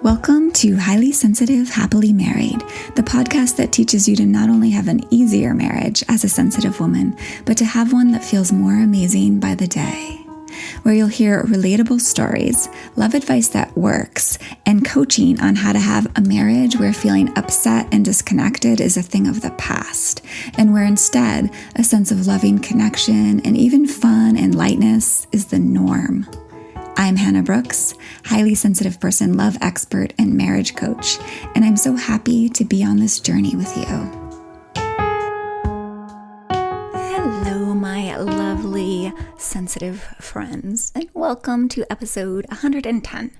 Welcome to Highly Sensitive, Happily Married, the podcast that teaches you to not only have an easier marriage as a sensitive woman, but to have one that feels more amazing by the day. Where you'll hear relatable stories, love advice that works, and coaching on how to have a marriage where feeling upset and disconnected is a thing of the past, and where instead a sense of loving connection and even fun and lightness is the norm. I'm Hannah Brooks, highly sensitive person, love expert, and marriage coach, and I'm so happy to be on this journey with you. Hello, my lovely sensitive friends, and welcome to episode 110,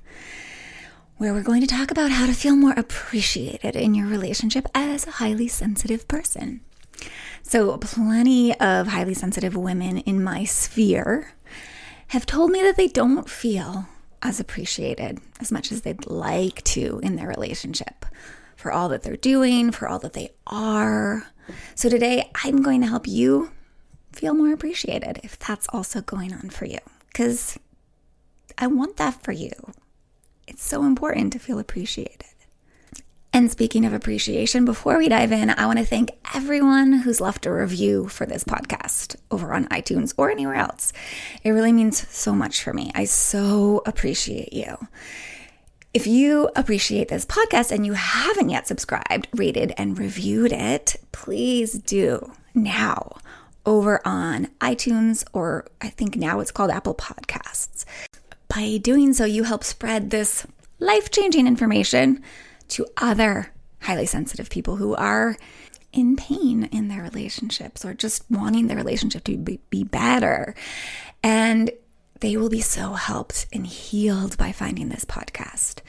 where we're going to talk about how to feel more appreciated in your relationship as a highly sensitive person. So plenty of highly sensitive women in my sphere have told me that they don't feel as appreciated as much as they'd like to in their relationship for all that they're doing, for all that they are. So today I'm going to help you feel more appreciated if that's also going on for you, because I want that for you. It's so important to feel appreciated. And speaking of appreciation, before we dive in, I want to thank everyone who's left a review for this podcast over on iTunes or anywhere else. It really means so much for me. I so appreciate you. If you appreciate this podcast and you haven't yet subscribed, rated, and reviewed it, please do now over on iTunes, or I think now it's called Apple Podcasts. By doing so, you help spread this life-changing information to other highly sensitive people who are in pain in their relationships or just wanting their relationship to be better. And they will be so helped and healed by finding this podcast.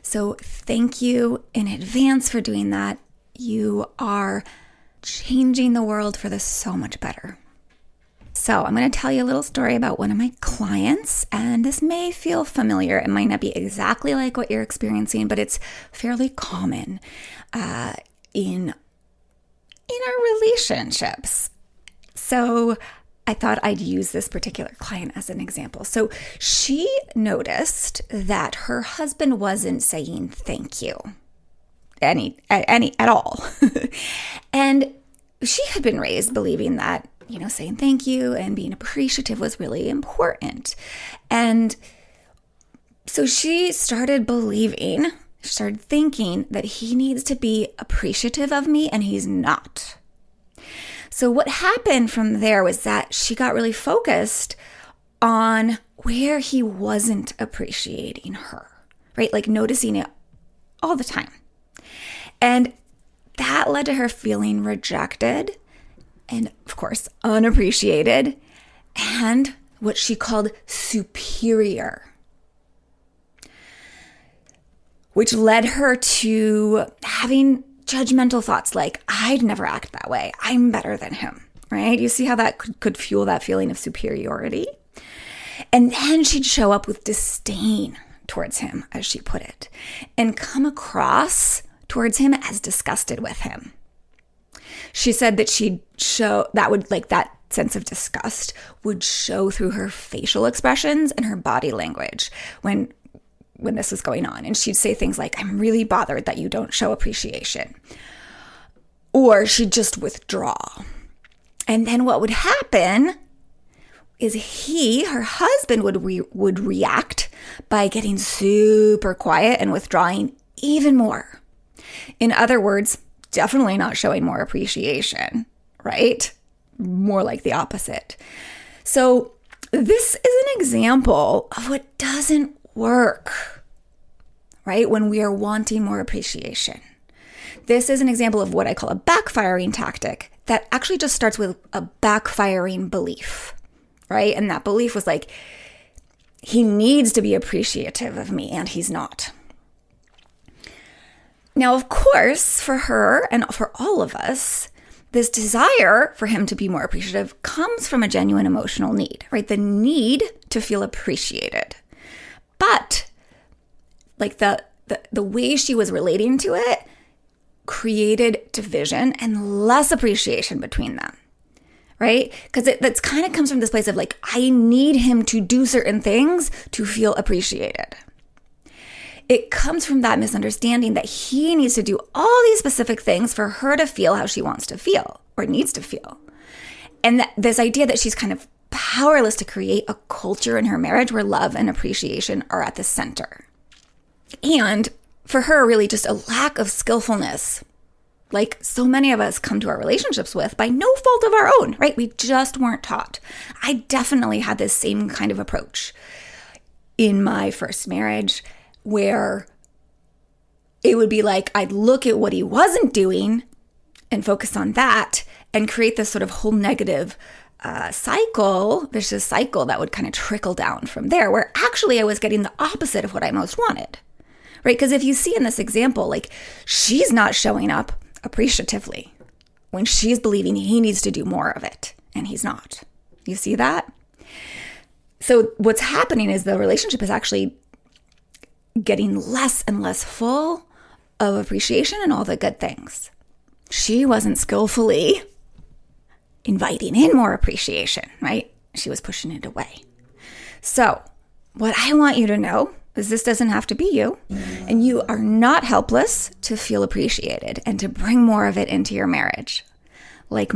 So thank you in advance for doing that. You are changing the world for this so much better. So I'm going to tell you a little story about one of my clients, and this may feel familiar. It might not be exactly like what you're experiencing, but it's fairly common in our relationships. So I thought I'd use this particular client as an example. So she noticed that her husband wasn't saying thank you at all. And she had been raised believing that, saying thank you and being appreciative was really important. And so she started thinking that he needs to be appreciative of me and he's not. So what happened from there was that she got really focused on where he wasn't appreciating her, right? Like noticing it all the time. And that led to her feeling rejected and, of course, unappreciated, and what she called superior, which led her to having judgmental thoughts like, I'd never act that way. I'm better than him, right? You see how that could fuel that feeling of superiority? And then she'd show up with disdain towards him, as she put it, and come across towards him as disgusted with him. She said that that sense of disgust would show through her facial expressions and her body language when this was going on. And she'd say things like, I'm really bothered that you don't show appreciation. Or she'd just withdraw. And then what would happen is her husband would react by getting super quiet and withdrawing even more. In other words, definitely not showing more appreciation, right? More like the opposite. So this is an example of what doesn't work, right? When we are wanting more appreciation. This is an example of what I call a backfiring tactic that actually just starts with a backfiring belief, right? And that belief was like, he needs to be appreciative of me and he's not. Now, of course, for her and for all of us, this desire for him to be more appreciative comes from a genuine emotional need, right? The need to feel appreciated. But like the way she was relating to it created division and less appreciation between them, right? Because that's kind of comes from this place of like, I need him to do certain things to feel appreciated. it comes from that misunderstanding that he needs to do all these specific things for her to feel how she wants to feel or needs to feel. And this idea that she's kind of powerless to create a culture in her marriage where love and appreciation are at the center. And for her, really just a lack of skillfulness, like so many of us come to our relationships with by no fault of our own, right? We just weren't taught. I definitely had this same kind of approach in my first marriage, where it would be like I'd look at what he wasn't doing and focus on that and create this sort of whole negative vicious cycle that would kind of trickle down from there, where actually I was getting the opposite of what I most wanted, right? Because if you see in this example, like she's not showing up appreciatively when she's believing he needs to do more of it and he's not. You see that? So what's happening is the relationship is actually getting less and less full of appreciation and all the good things. She wasn't skillfully inviting in more appreciation, right? She was pushing it away. So what I want you to know is this doesn't have to be you, and you are not helpless to feel appreciated and to bring more of it into your marriage. Like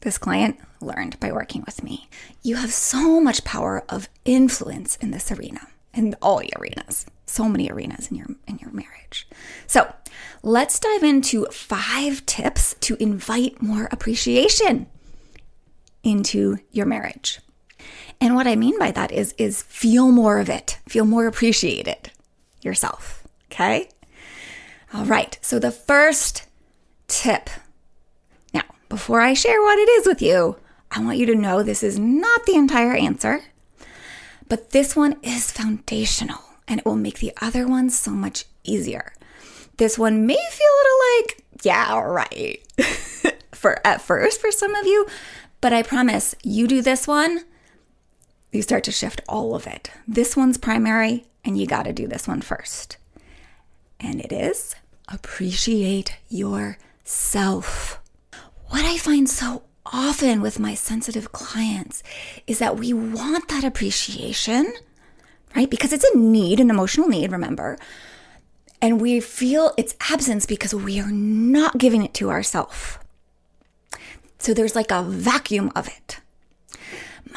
this client learned by working with me. You have so much power of influence in this arena, in all the arenas, so many arenas in your marriage. So let's dive into 5 tips to invite more appreciation into your marriage. And what I mean by that is feel more of it, feel more appreciated yourself, okay? All right, so the first tip. Now, before I share what it is with you, I want you to know this is not the entire answer, but this one is foundational and it will make the other ones so much easier. This one may feel a little like, yeah, right, at first for some of you, but I promise you do this one, you start to shift all of it. This one's primary, and you got to do this one first. And it is appreciate yourself. What I find so often with my sensitive clients is that we want that appreciation, right? Because it's a need, an emotional need, remember. And we feel its absence because we are not giving it to ourselves. So there's like a vacuum of it.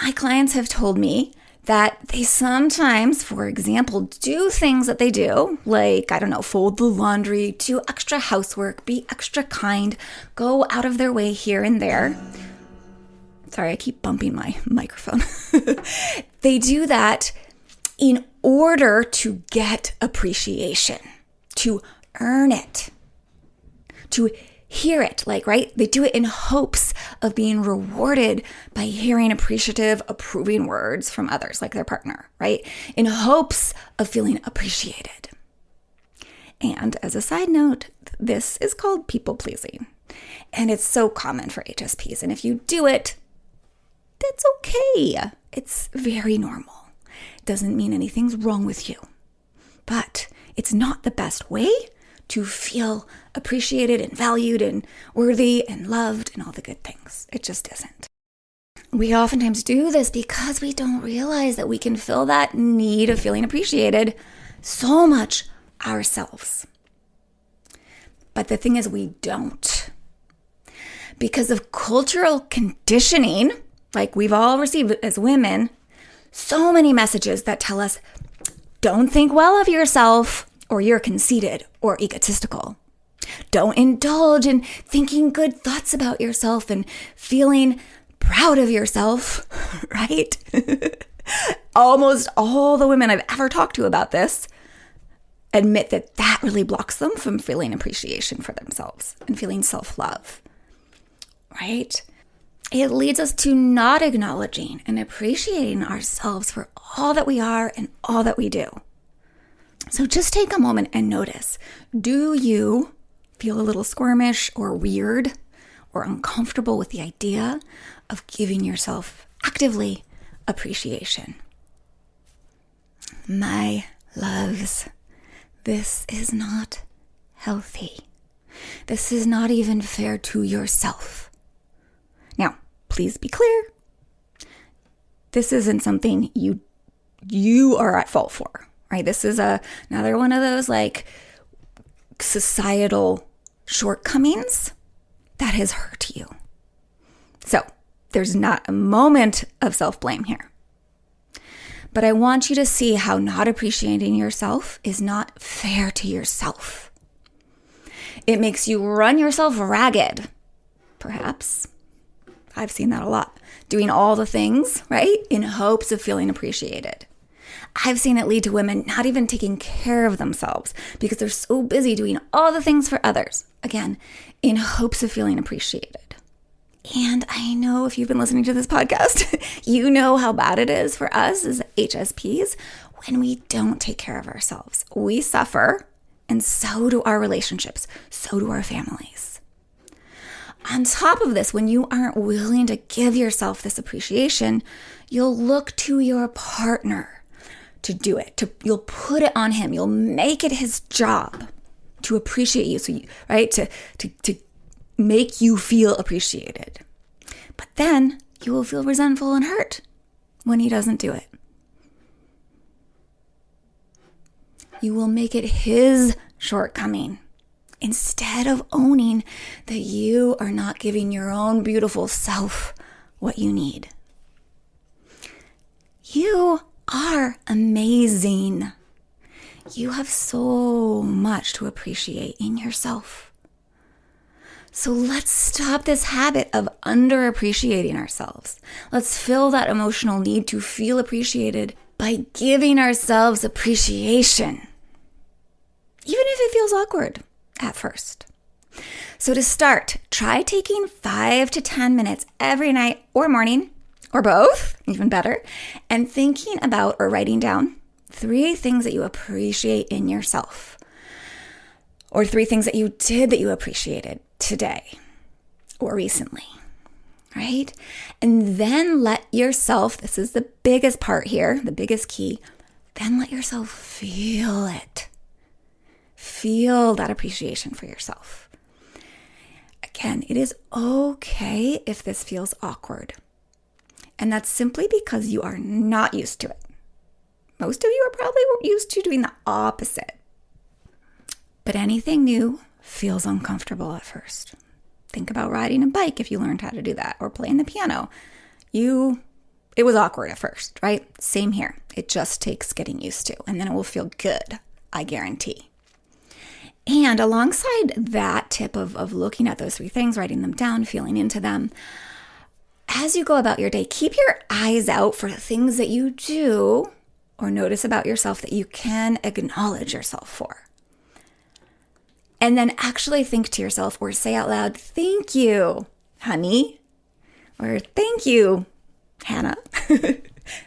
My clients have told me that they sometimes, for example, do things that they do, like, I don't know, fold the laundry, do extra housework, be extra kind, go out of their way here and there. Sorry, I keep bumping my microphone. They do that in order to get appreciation, to earn it, to hear it, like, right? They do it in hopes of being rewarded by hearing appreciative, approving words from others, like their partner, right? In hopes of feeling appreciated. And as a side note, this is called people pleasing. And it's so common for HSPs. And if you do it, that's okay. It's very normal. It doesn't mean anything's wrong with you. But it's not the best way to feel appreciated and valued and worthy and loved and all the good things. It just isn't. We oftentimes do this because we don't realize that we can fill that need of feeling appreciated so much ourselves. But the thing is, we don't. Because of cultural conditioning, like we've all received as women, so many messages that tell us, don't think well of yourself, or you're conceited or egotistical. Don't indulge in thinking good thoughts about yourself and feeling proud of yourself, right? Almost all the women I've ever talked to about this admit that that really blocks them from feeling appreciation for themselves and feeling self-love, right? It leads us to not acknowledging and appreciating ourselves for all that we are and all that we do. So just take a moment and notice, do you feel a little squirmish or weird or uncomfortable with the idea of giving yourself actively appreciation? My loves, this is not healthy. This is not even fair to yourself. Now, please be clear. This isn't something you are at fault for. right? This is another one of those like societal shortcomings that has hurt you. So there's not a moment of self-blame here. But I want you to see how not appreciating yourself is not fair to yourself. It makes you run yourself ragged, perhaps. I've seen that a lot. Doing all the things, right, in hopes of feeling appreciated. I've seen it lead to women not even taking care of themselves because they're so busy doing all the things for others, again, in hopes of feeling appreciated. And I know if you've been listening to this podcast, you know how bad it is for us as HSPs when we don't take care of ourselves. We suffer, and so do our relationships, so do our families. On top of this, when you aren't willing to give yourself this appreciation, you'll look to your partner to do it. You'll put it on him. You'll make it his job to appreciate you, to make you feel appreciated. But then you will feel resentful and hurt when he doesn't do it. You will make it his shortcoming instead of owning that you are not giving your own beautiful self what you need. You are amazing. You have so much to appreciate in yourself. So let's stop this habit of underappreciating ourselves. Let's fill that emotional need to feel appreciated by giving ourselves appreciation, even if it feels awkward at first. So to start, try taking 5 to 10 minutes every night or morning, or both, even better, and thinking about or writing down 3 things that you appreciate in yourself, or 3 things that you did that you appreciated today or recently, right? And then let yourself, this is the biggest part here, the biggest key, then let yourself feel it. Feel that appreciation for yourself. Again, it is okay if this feels awkward. And that's simply because you are not used to it. Most of you are probably used to doing the opposite. But anything new feels uncomfortable at first. Think about riding a bike if you learned how to do that, or playing the piano. It was awkward at first, right? Same here. It just takes getting used to, and then it will feel good, I guarantee. And alongside that tip of looking at those 3 things, writing them down, feeling into them, as you go about your day, keep your eyes out for things that you do or notice about yourself that you can acknowledge yourself for. And then actually think to yourself or say out loud, "Thank you, honey," or "Thank you, Hannah."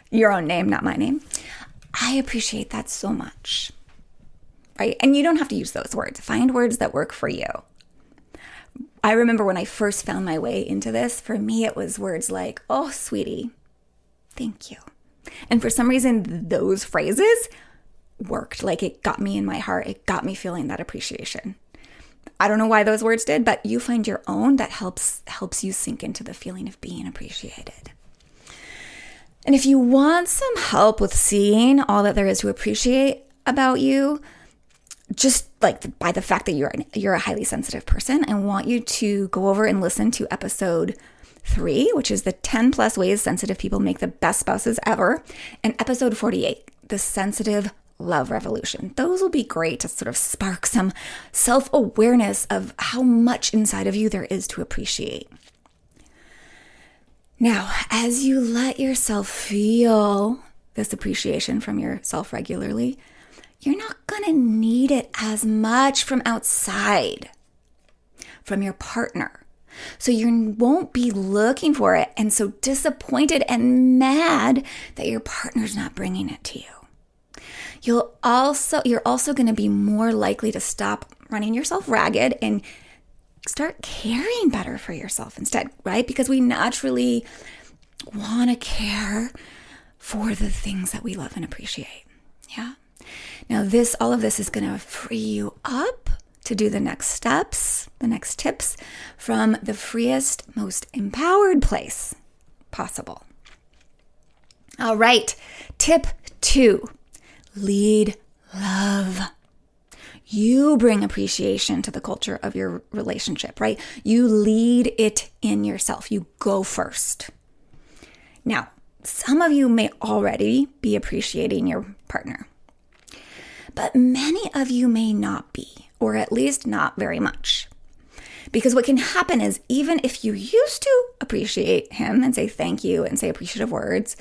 Your own name, not my name. I appreciate that so much. Right? And you don't have to use those words. Find words that work for you. I remember when I first found my way into this, for me it was words like, "Oh, sweetie, thank you." And for some reason, those phrases worked. Like, it got me in my heart. It got me feeling that appreciation. I don't know why those words did, but you find your own that helps you sink into the feeling of being appreciated. And if you want some help with seeing all that there is to appreciate about you, just like by the fact that you're a highly sensitive person, I want you to go over and listen to episode 3, which is the 10 plus ways sensitive people make the best spouses ever, and episode 48, the sensitive love revolution. Those will be great to sort of spark some self-awareness of how much inside of you there is to appreciate. Now, as you let yourself feel this appreciation from yourself regularly, you're not going to need it as much from outside, from your partner. So you won't be looking for it and so disappointed and mad that your partner's not bringing it to you. You're also going to be more likely to stop running yourself ragged and start caring better for yourself instead, right? Because we naturally want to care for the things that we love and appreciate. Yeah. Now, all of this is going to free you up to do the next steps, the next tips from the freest, most empowered place possible. All right. Tip 2, lead love. You bring appreciation to the culture of your relationship, right? You lead it in yourself. You go first. Now, some of you may already be appreciating your partner, but many of you may not be, or at least not very much. Because what can happen is even if you used to appreciate him and say thank you and say appreciative words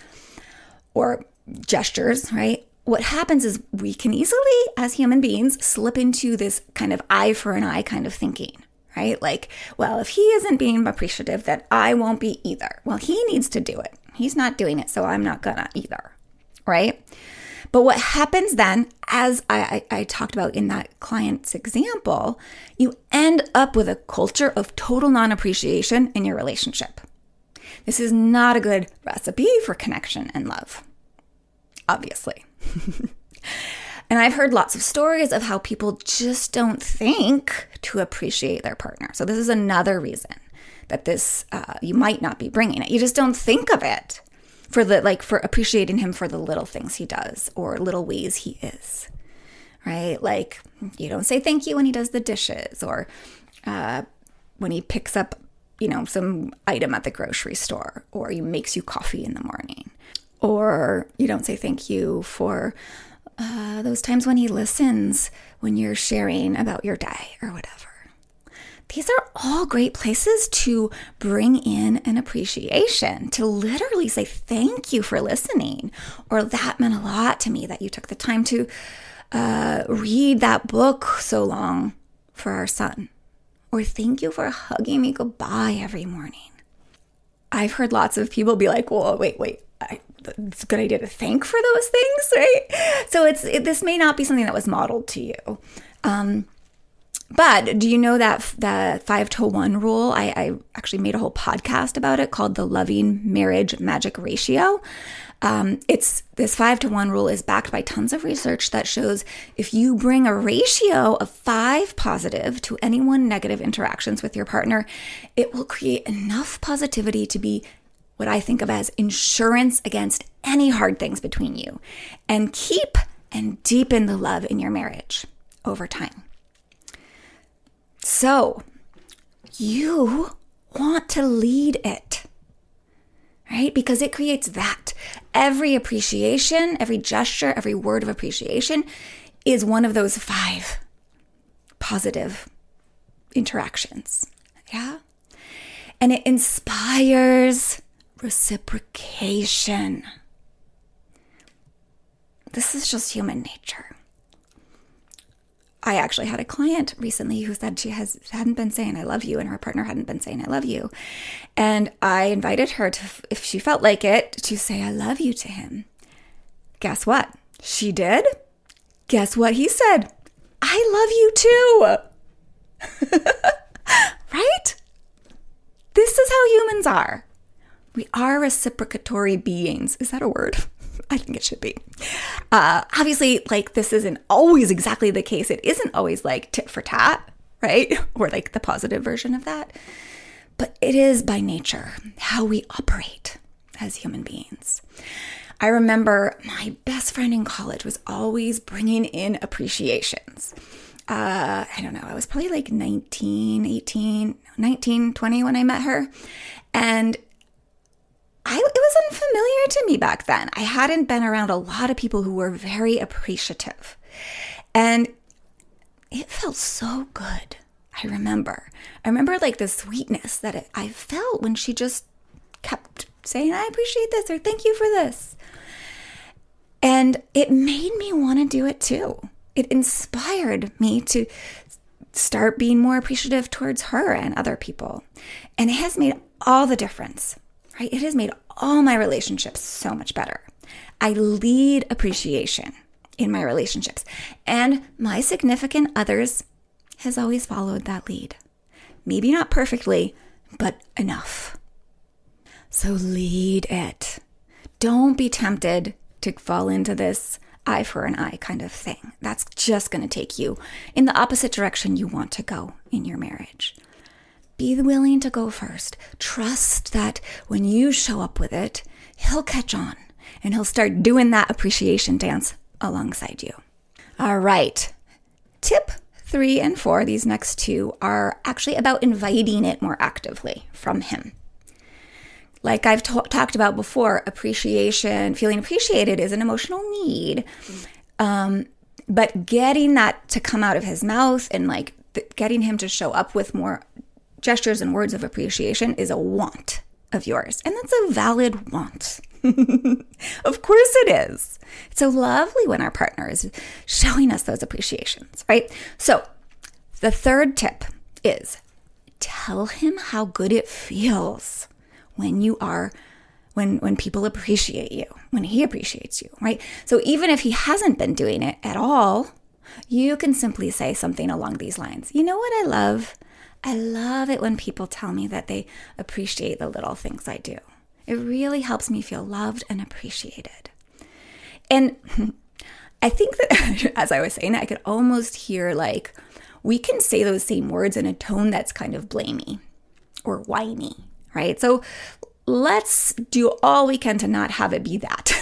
or gestures, right? What happens is we can easily, as human beings, slip into this kind of eye for an eye kind of thinking, right? Like, well, if he isn't being appreciative, then I won't be either. Well, he needs to do it. He's not doing it, so I'm not gonna either, right? But what happens then, as I talked about in that client's example, you end up with a culture of total non-appreciation in your relationship. This is not a good recipe for connection and love, obviously. And I've heard lots of stories of how people just don't think to appreciate their partner. So this is another reason that this, you might not be bringing it. You just don't think of it for appreciating him for the little things he does or little ways he is, right? Like you don't say thank you when he does the dishes or when he picks up, some item at the grocery store or he makes you coffee in the morning. Or you don't say thank you for those times when he listens when you're sharing about your day or whatever. These are all great places to bring in an appreciation, to literally say thank you for listening, or that meant a lot to me that you took the time to read that book so long for our son, or thank you for hugging me goodbye every morning. I've heard lots of people be like, well, wait, it's a good idea to thank for those things, right? So this may not be something that was modeled to you. But do you know that the 5-to-1 rule? I actually made a whole podcast about it called the Loving Marriage Magic Ratio. This 5-to-1 rule is backed by tons of research that shows if you bring a ratio of 5 positive to any 1 negative interactions with your partner, it will create enough positivity to be what I think of as insurance against any hard things between you and keep and deepen the love in your marriage over time. So you want to lead it, right? Because it creates that. Every appreciation, every gesture, every word of appreciation is one of those 5 positive interactions. Yeah. And it inspires reciprocation. This is just human nature. I actually had a client recently who said she hadn't been saying I love you and her partner hadn't been saying I love you. And I invited her to, if she felt like it, to say I love you to him. Guess what? She did. Guess what he said? I love you too. Right? This is how humans are. We are reciprocatory beings. Is that a word? I think it should be. Obviously, this isn't always exactly the case. It isn't always like tit for tat, right? Or like the positive version of that. But it is by nature how we operate as human beings. I remember my best friend in college was always bringing in appreciations. I don't know. I was probably like 19, 20 when I met her. And it was unfamiliar to me back then. I hadn't been around a lot of people who were very appreciative. And it felt so good. I remember like the sweetness that I felt when she just kept saying, I appreciate this, or thank you for this. And it made me want to do it too. It inspired me to start being more appreciative towards her and other people. And it has made all the difference. Right? It has made all my relationships so much better. I lead appreciation in my relationships, and my significant others has always followed that lead. Maybe not perfectly, but enough. So lead it. Don't be tempted to fall into this eye for an eye kind of thing. That's just going to take you in the opposite direction you want to go in your marriage. Be willing to go first. Trust that when you show up with it, he'll catch on and he'll start doing that appreciation dance alongside you. All right. Tip 3 and 4, these next two, are actually about inviting it more actively from him. Like I've talked about before, appreciation, feeling appreciated is an emotional need. But getting that to come out of his mouth and like getting him to show up with more gestures and words of appreciation is a want of yours. And that's a valid want. Of course it is. It's so lovely when our partner is showing us those appreciations, right? So the third tip is tell him how good it feels when people appreciate you, when he appreciates you, right? So even if he hasn't been doing it at all, you can simply say something along these lines. You know what I love? I love it when people tell me that they appreciate the little things I do. It really helps me feel loved and appreciated. And I think that, as I was saying, I could almost hear like, we can say those same words in a tone that's kind of blamey or whiny, right? So let's do all we can to not have it be that,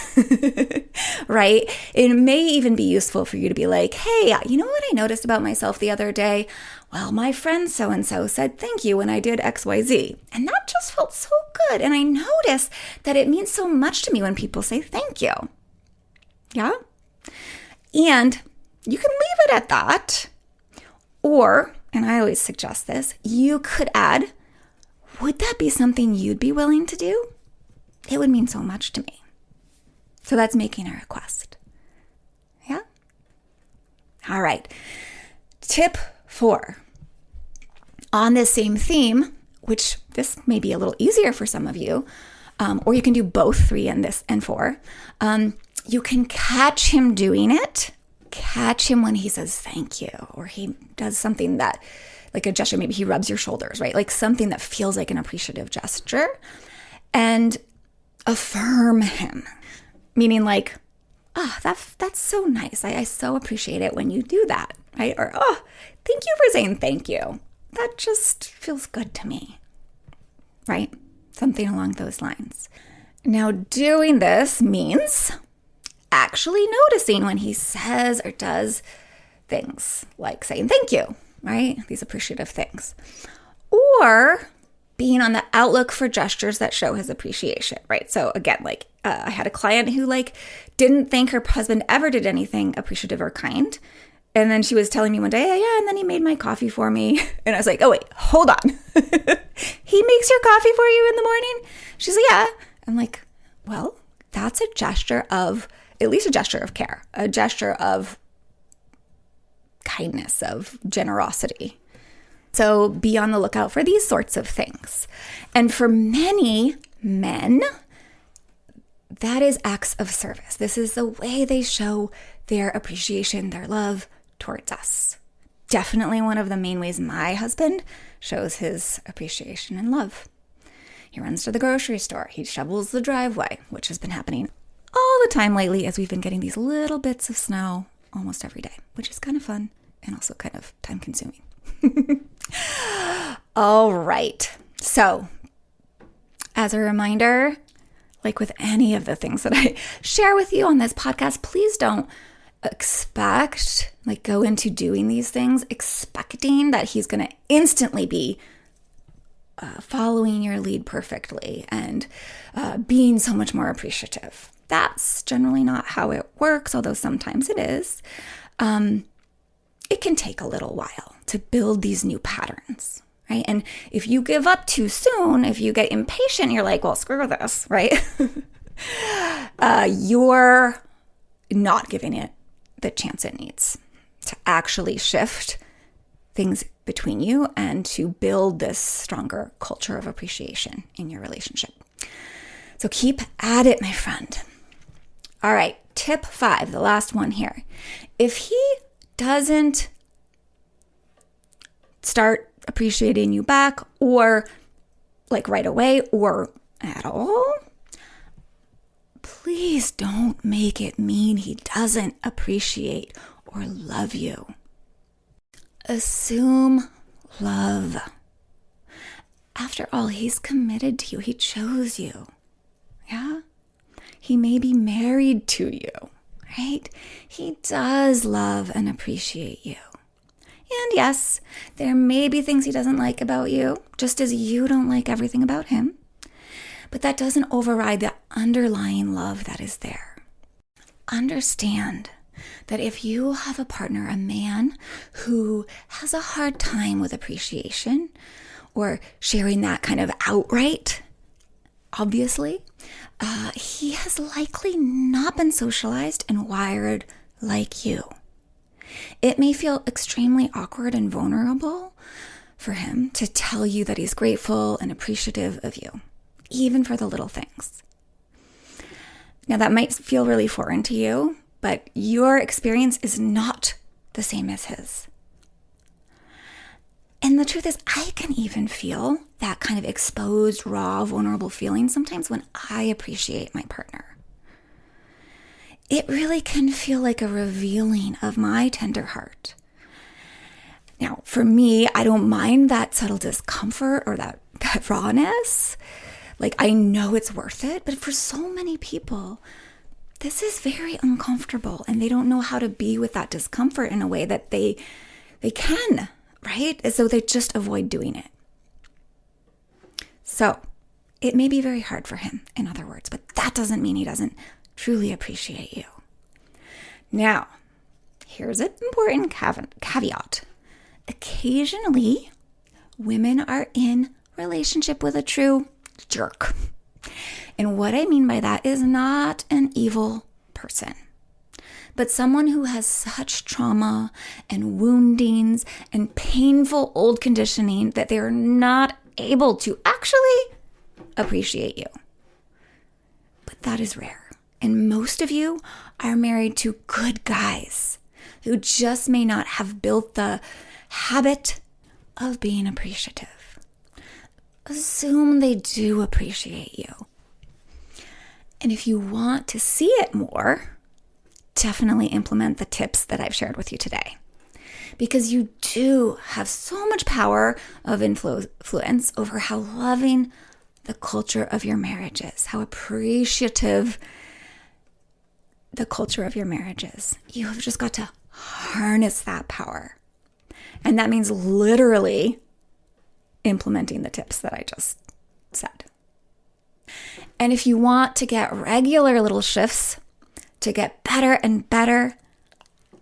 right? It may even be useful for you to be like, hey, you know what I noticed about myself the other day? Well, my friend so-and-so said thank you when I did XYZ. And that just felt so good. And I noticed that it means so much to me when people say thank you. Yeah? And you can leave it at that. Or, and I always suggest this, you could add, would that be something you'd be willing to do? It would mean so much to me. So that's making a request. Yeah? All right. Tip 4. On this same theme, which this may be a little easier for some of you, or you can do both 3 and 4. You can catch him doing it. Catch him when he says thank you, or he does something that, like a gesture, maybe he rubs your shoulders, right? Like something that feels like an appreciative gesture, and affirm him, meaning like, oh, that's so nice. I so appreciate it when you do that, right? Or, oh, thank you for saying thank you. That just feels good to me, right? Something along those lines. Now, doing this means actually noticing when he says or does things like saying thank you, right? These appreciative things. Or being on the outlook for gestures that show his appreciation, right? So again, like I had a client who like didn't think her husband ever did anything appreciative or kind. And then she was telling me one day, yeah, and then he made my coffee for me. And I was like, oh, wait, hold on. He makes your coffee for you in the morning? She's like, yeah. I'm like, well, that's a gesture of, at least a gesture of care, a gesture of kindness, of generosity. So be on the lookout for these sorts of things. And for many men, that is acts of service. This is the way they show their appreciation, their love towards us. Definitely one of the main ways my husband shows his appreciation and love. He runs to the grocery store. He shovels the driveway, which has been happening all the time lately as we've been getting these little bits of snow almost every day, which is kind of fun and also kind of time consuming. All right. So as a reminder, like with any of the things that I share with you on this podcast, please don't go into doing these things expecting that he's going to instantly be following your lead perfectly and being so much more appreciative. That's generally not how it works, although sometimes it is. It can take a little while to build these new patterns, right? And if you give up too soon, if you get impatient, you're like, well, screw this, right? You're not giving it the chance it needs to actually shift things between you and to build this stronger culture of appreciation in your relationship. So keep at it, my friend. All right, tip 5, the last one here. If he doesn't start appreciating you back, or like right away or at all, please don't make it mean he doesn't appreciate or love you. Assume love. After all, he's committed to you. He chose you. Yeah? He may be married to you, right? He does love and appreciate you. And yes, there may be things he doesn't like about you, just as you don't like everything about him. But that doesn't override the underlying love that is there. Understand that if you have a partner, a man who has a hard time with appreciation or sharing that kind of outright, obviously, he has likely not been socialized and wired like you. It may feel extremely awkward and vulnerable for him to tell you that he's grateful and appreciative of you, even for the little things. Now, that might feel really foreign to you, but your experience is not the same as his. And the truth is, I can even feel that kind of exposed, raw, vulnerable feeling sometimes when I appreciate my partner. It really can feel like a revealing of my tender heart. Now, for me, I don't mind that subtle discomfort or that rawness. Like, I know it's worth it, but for so many people, this is very uncomfortable and they don't know how to be with that discomfort in a way that they can, right? So they just avoid doing it. So it may be very hard for him, in other words, but that doesn't mean he doesn't truly appreciate you. Now, here's an important caveat. Occasionally, women are in relationship with a true jerk. And what I mean by that is not an evil person, but someone who has such trauma and woundings and painful old conditioning that they are not able to actually appreciate you. But that is rare. And most of you are married to good guys who just may not have built the habit of being appreciative. Assume they do appreciate you. And if you want to see it more, definitely implement the tips that I've shared with you today. Because you do have so much power of influence over how loving the culture of your marriage is, how appreciative the culture of your marriage is. You have just got to harness that power. And that means literally implementing the tips that I just said. And if you want to get regular little shifts to get better and better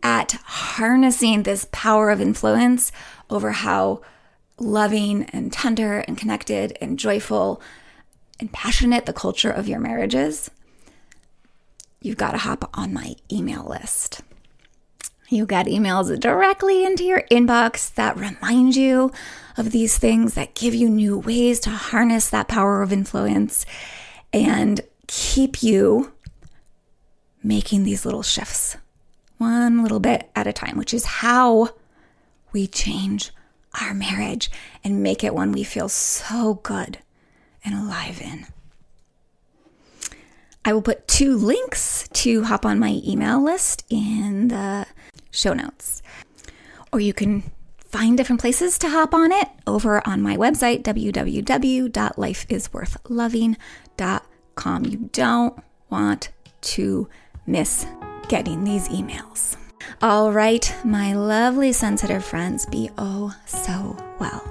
at harnessing this power of influence over how loving and tender and connected and joyful and passionate the culture of your marriage is, you've got to hop on my email list. You get emails directly into your inbox that remind you of these things, that give you new ways to harness that power of influence and keep you making these little shifts one little bit at a time, which is how we change our marriage and make it one we feel so good and alive in. I will put 2 links to hop on my email list in the show notes. Or you can find different places to hop on it over on my website, www.lifeisworthloving.com. You don't want to miss getting these emails. All right, my lovely sensitive friends, be oh so well.